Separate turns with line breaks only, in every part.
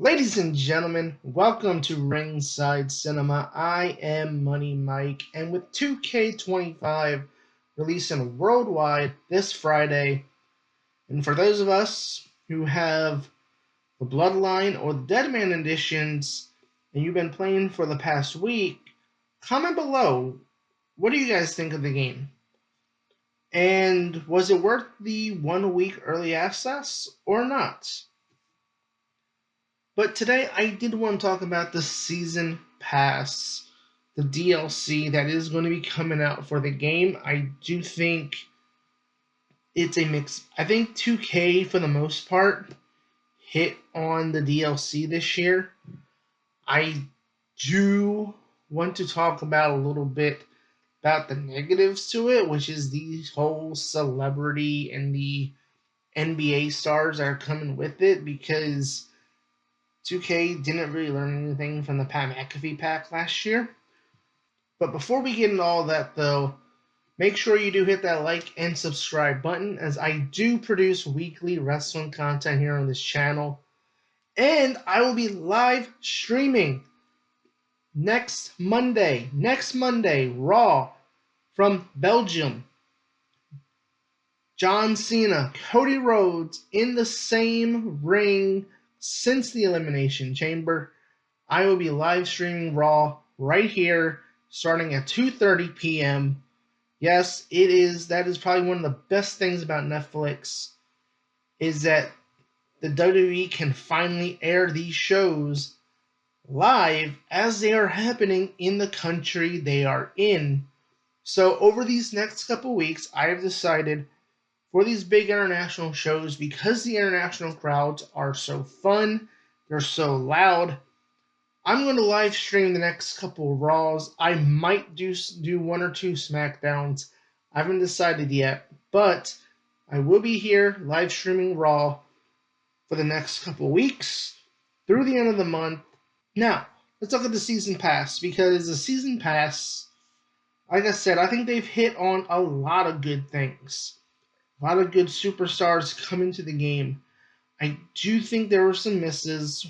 Ladies and gentlemen, welcome to Ringside Cinema. I am Money Mike, and with 2K25 releasing worldwide this Friday, and for those of us who have the Bloodline or the Deadman editions, and you've been playing for the past week, comment below. What do you guys think of the game? And was it worth the 1 week early access or not? But today I did want to talk about the season pass, the DLC that is going to be coming out for the game. I do think it's a mix. I think 2K for the most part hit on the DLC this year. I do want to talk about a little bit about the negatives to it, which is the whole celebrity and the NBA stars that are coming with it, because 2K didn't really learn anything from the Pat McAfee pack last year. But before we get into all that, though, make sure you do hit that like and subscribe button, as I do produce weekly wrestling content here on this channel. And I will be live streaming next Monday, Raw from Belgium. John Cena, Cody Rhodes in the same ring since the Elimination Chamber. I will be live streaming Raw right here starting at 2:30 p.m. Yes, it is. That is probably one of the best things about Netflix, is that the WWE can finally air these shows live as they are happening in the country they are in. So over these next couple weeks, I have decided for these big international shows, because the international crowds are so fun, they're so loud, I'm going to live stream the next couple of Raws. I might do one or two SmackDowns. I haven't decided yet, but I will be here live streaming Raw for the next couple of weeks through the end of the month. Now, let's look at the season pass, because the season pass, like I said, I think they've hit on a lot of good things. A lot of good superstars come into the game. I do think there were some misses.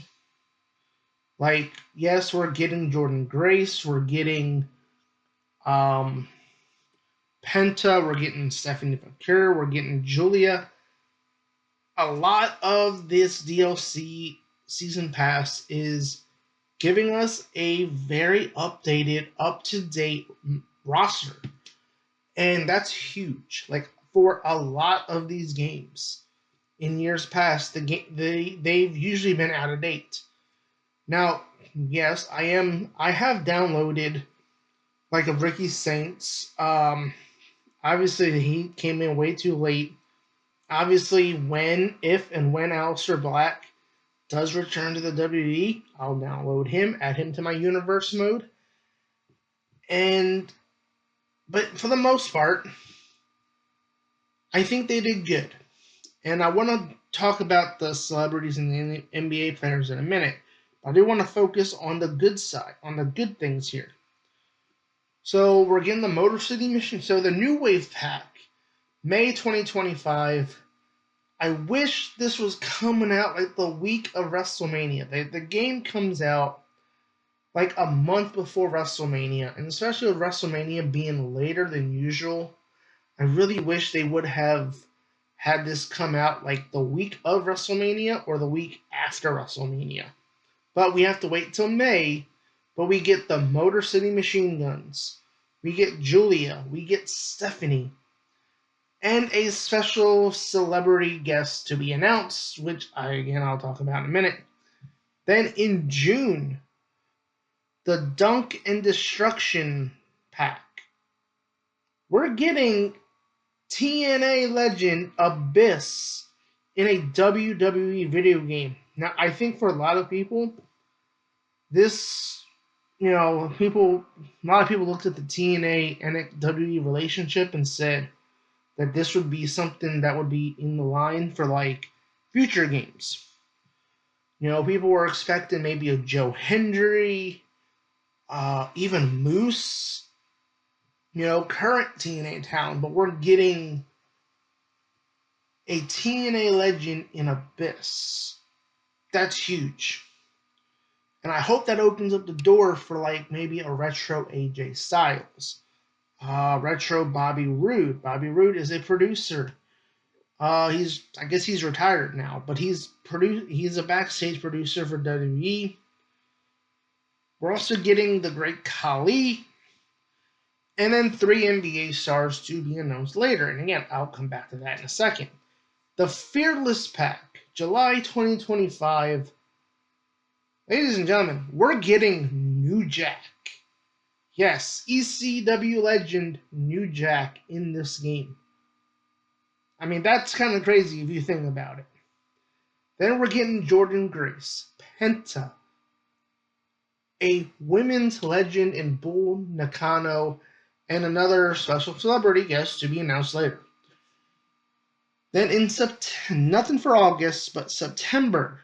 Like, yes, we're getting Jordan Grace, we're getting Penta, we're getting Stephanie Vaquer, we're getting Guilia. A lot of this DLC season pass is giving us a very updated, up-to-date roster. And that's huge. Like, for a lot of these games in years past, they've usually been out of date. Now, yes, I have downloaded like a Ricky Saints. Obviously he came in way too late. Obviously, if and when Aleister Black does return to the WWE, I'll download him, add him to my universe mode. But for the most part, I think they did good. And I want to talk about the celebrities and the NBA players in a minute. I do want to focus on the good side, on the good things here. So we're getting the Motor City Mission. So the New Wave Pack, May 2025. I wish this was coming out like the week of WrestleMania. The game comes out like a month before WrestleMania, and especially with WrestleMania being later than usual, I really wish they would have had this come out like the week of WrestleMania or the week after WrestleMania. But we have to wait till May. But we get the Motor City Machine Guns, we get Guilia, we get Stephanie, and a special celebrity guest to be announced, which I'll talk about in a minute. Then in June, the Dunk and Destruction pack. We're getting TNA Legend Abyss in a WWE video game. Now, I think for a lot of people, this, a lot of people looked at the TNA and WWE relationship and said that this would be something that would be in the line for like future games. People were expecting maybe a Joe Hendry, even Moose, current TNA talent, but we're getting a TNA legend in Abyss. That's huge. And I hope that opens up the door for like maybe a retro AJ Styles, retro Bobby Roode. Bobby Roode is a producer. I guess he's retired now, but he's a backstage producer for WWE. We're also getting the great Khali, and then 3 NBA stars to be announced later. And again, I'll come back to that in a second. The Fearless Pack, July 2025. Ladies and gentlemen, we're getting New Jack. Yes, ECW legend New Jack in this game. I mean, that's kind of crazy if you think about it. Then we're getting Jordan Grace, Penta, a women's legend in Bull Nakano, and another special celebrity guest to be announced later. Then in nothing for August, but September.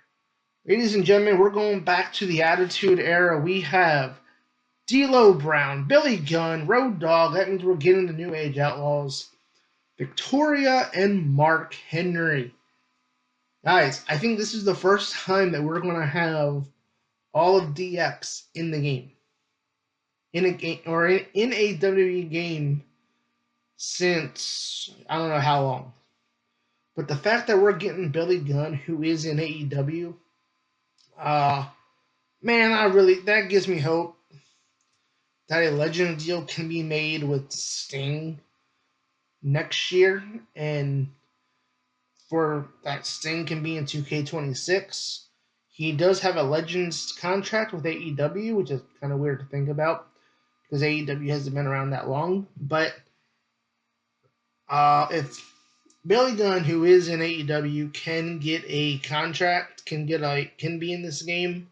Ladies and gentlemen, we're going back to the Attitude Era. We have D'Lo Brown, Billy Gunn, Road Dogg. That means we're getting the New Age Outlaws. Victoria and Mark Henry. Guys, I think this is the first time that we're going to have all of DX in the game. In a game, or in a WWE game since I don't know how long. But the fact that we're getting Billy Gunn, who is in AEW, man, that gives me hope that a Legend deal can be made with Sting next year, and for that Sting can be in 2K26. He does have a Legends contract with AEW, which is kind of weird to think about because AEW hasn't been around that long. But if Billy Gunn, who is in AEW, can get a contract, can be in this game,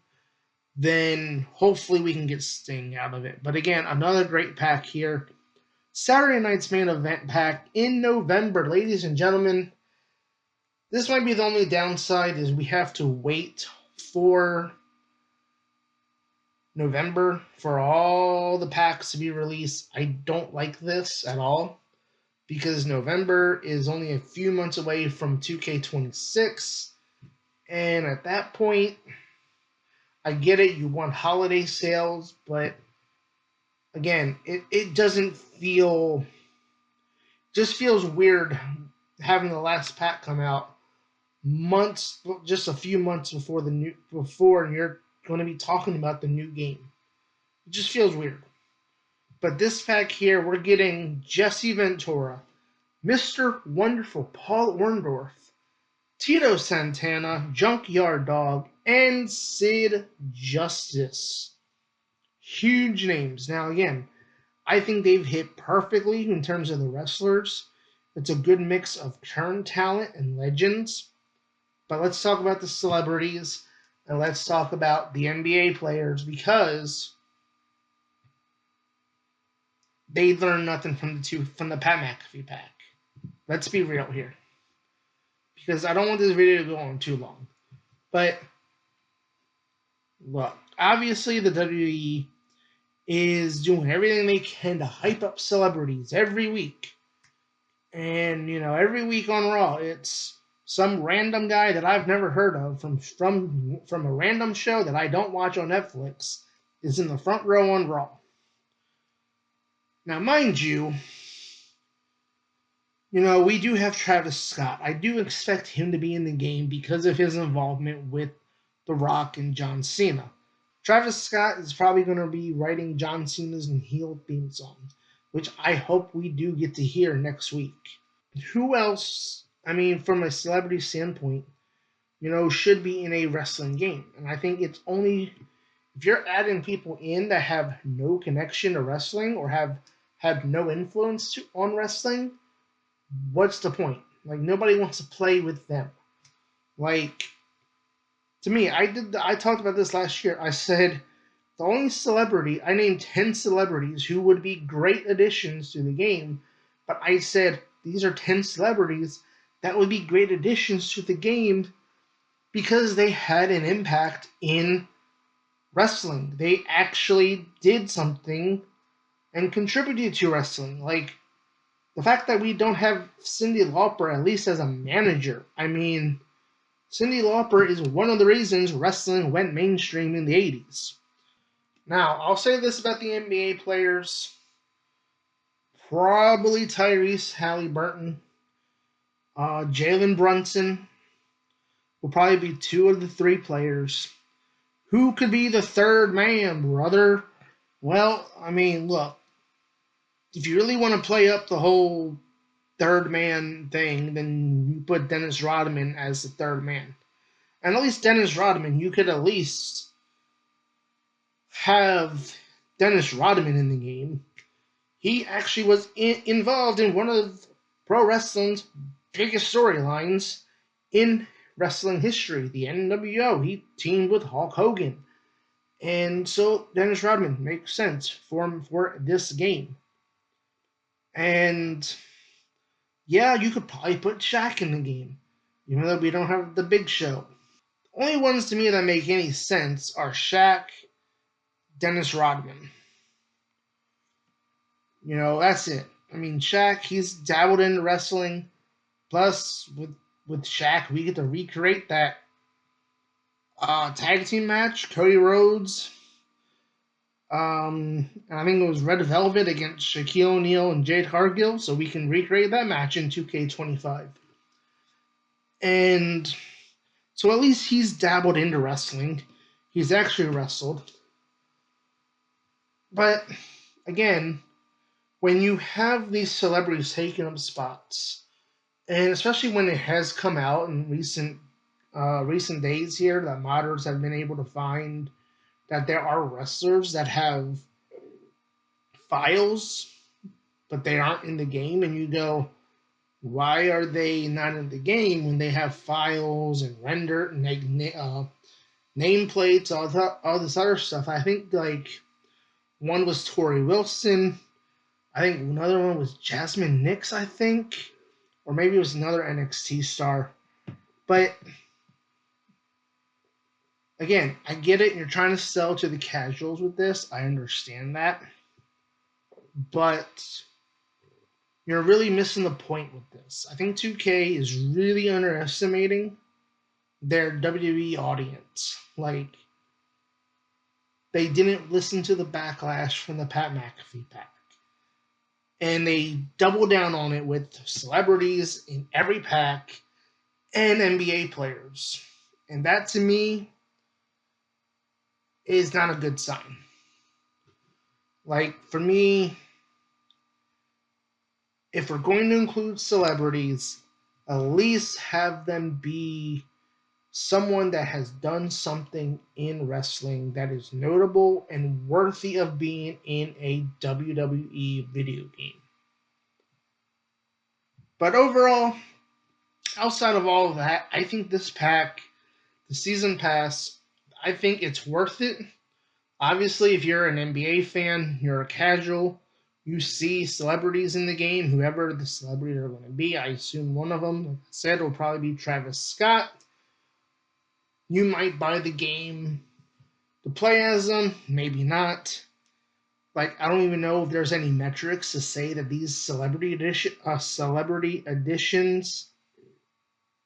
then hopefully we can get Sting out of it. But again, another great pack here. Saturday night's main event pack in November, ladies and gentlemen. This might be the only downside is we have to wait for November for all the packs to be released. I don't like this at all because November is only a few months away from 2K26. And at that point, I get it, you want holiday sales, but again, it doesn't feel, just feels weird having the last pack come out just a few months before and you're going to be talking about the new game. It just feels weird. But this pack here, we're getting Jesse Ventura, Mr. Wonderful Paul Orndorff, Tito Santana, Junkyard Dog, and Sid Justice. Huge names. Now, again, I think they've hit perfectly in terms of the wrestlers. It's a good mix of current talent and legends. But let's talk about the celebrities, and let's talk about the NBA players, because they learned nothing from the Pat McAfee pack. Let's be real here, because I don't want this video to go on too long. But look, obviously the WWE is doing everything they can to hype up celebrities every week. And, every week on Raw, it's some random guy that I've never heard of from a random show that I don't watch on Netflix is in the front row on Raw. Now, mind you, we do have Travis Scott. I do expect him to be in the game because of his involvement with The Rock and John Cena. Travis Scott is probably going to be writing John Cena's heel theme song, which I hope we do get to hear next week. Who else, from a celebrity standpoint, should be in a wrestling game? And I think it's only if you're adding people in that have no connection to wrestling or have had no influence on wrestling, what's the point? Like, nobody wants to play with them. Like, to me, I talked about this last year. I said the only celebrity, I named 10 celebrities who would be great additions to the game, but I said these are 10 celebrities that would be great additions to the game because they had an impact in wrestling. They actually did something and contributed to wrestling. Like, the fact that we don't have Cyndi Lauper, at least as a manager. Cyndi Lauper is one of the reasons wrestling went mainstream in the 80s. Now, I'll say this about the NBA players. Probably Tyrese Halliburton. Jalen Brunson will probably be two of the three players. Who could be the third man, brother? Well, I mean, look, if you really want to play up the whole third man thing, then you put Dennis Rodman as the third man. And at least Dennis Rodman, you could at least have Dennis Rodman in the game. He actually was involved in one of pro wrestling's biggest storylines in wrestling history, the NWO. He teamed with Hulk Hogan. And so Dennis Rodman makes sense for this game. And yeah, you could probably put Shaq in the game, even though we don't have the Big Show. The only ones to me that make any sense are Shaq, Dennis Rodman. You know, that's it. I mean, Shaq, he's dabbled into wrestling. Plus, with Shaq, we get to recreate that tag team match, Cody Rhodes. And I think it was Red Velvet against Shaquille O'Neal and Jade Cargill, so we can recreate that match in 2K25. And so at least he's dabbled into wrestling. He's actually wrestled. But again, when you have these celebrities taking up spots, and especially when it has come out in recent days here that modders have been able to find that there are wrestlers that have files, but they aren't in the game, and you go, why are they not in the game when they have files and render nameplates, all this other stuff? I think like one was Tori Wilson. I think another one was Jasmine Nix, I think. Or maybe it was another NXT star. But again, I get it. You're trying to sell to the casuals with this. I understand that. But you're really missing the point with this. I think 2K is really underestimating their WWE audience. Like, they didn't listen to the backlash from the Pat McAfee pack. And they doubled down on it with celebrities in every pack and NBA players. And that, to me, is not a good sign. Like, for me, if we're going to include celebrities, at least have them be someone that has done something in wrestling that is notable and worthy of being in a WWE video game. But overall, outside of all of that, I think this pack, the season pass, I think it's worth it. Obviously, if you're an NBA fan, you're a casual, you see celebrities in the game, whoever the celebrities are going to be. I assume one of them, like I said, will probably be Travis Scott. You might buy the game to play as them, maybe not. Like, I don't even know if there's any metrics to say that these celebrity editions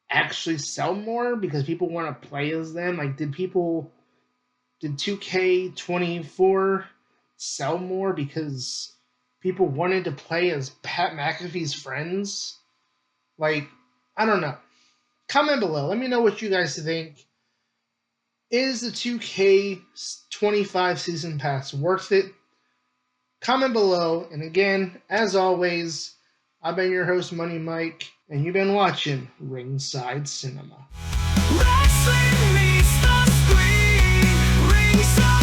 actually sell more because people want to play as them. Like, did 2K24 sell more because people wanted to play as Pat McAfee's friends? Like, I don't know. Comment below. Let me know what you guys think. Is the 2K25 Season Pass worth it? Comment below. And again, as always, I've been your host, Money Mike, and you've been watching Ringside Cinema. Wrestling meets the screen. Ringside.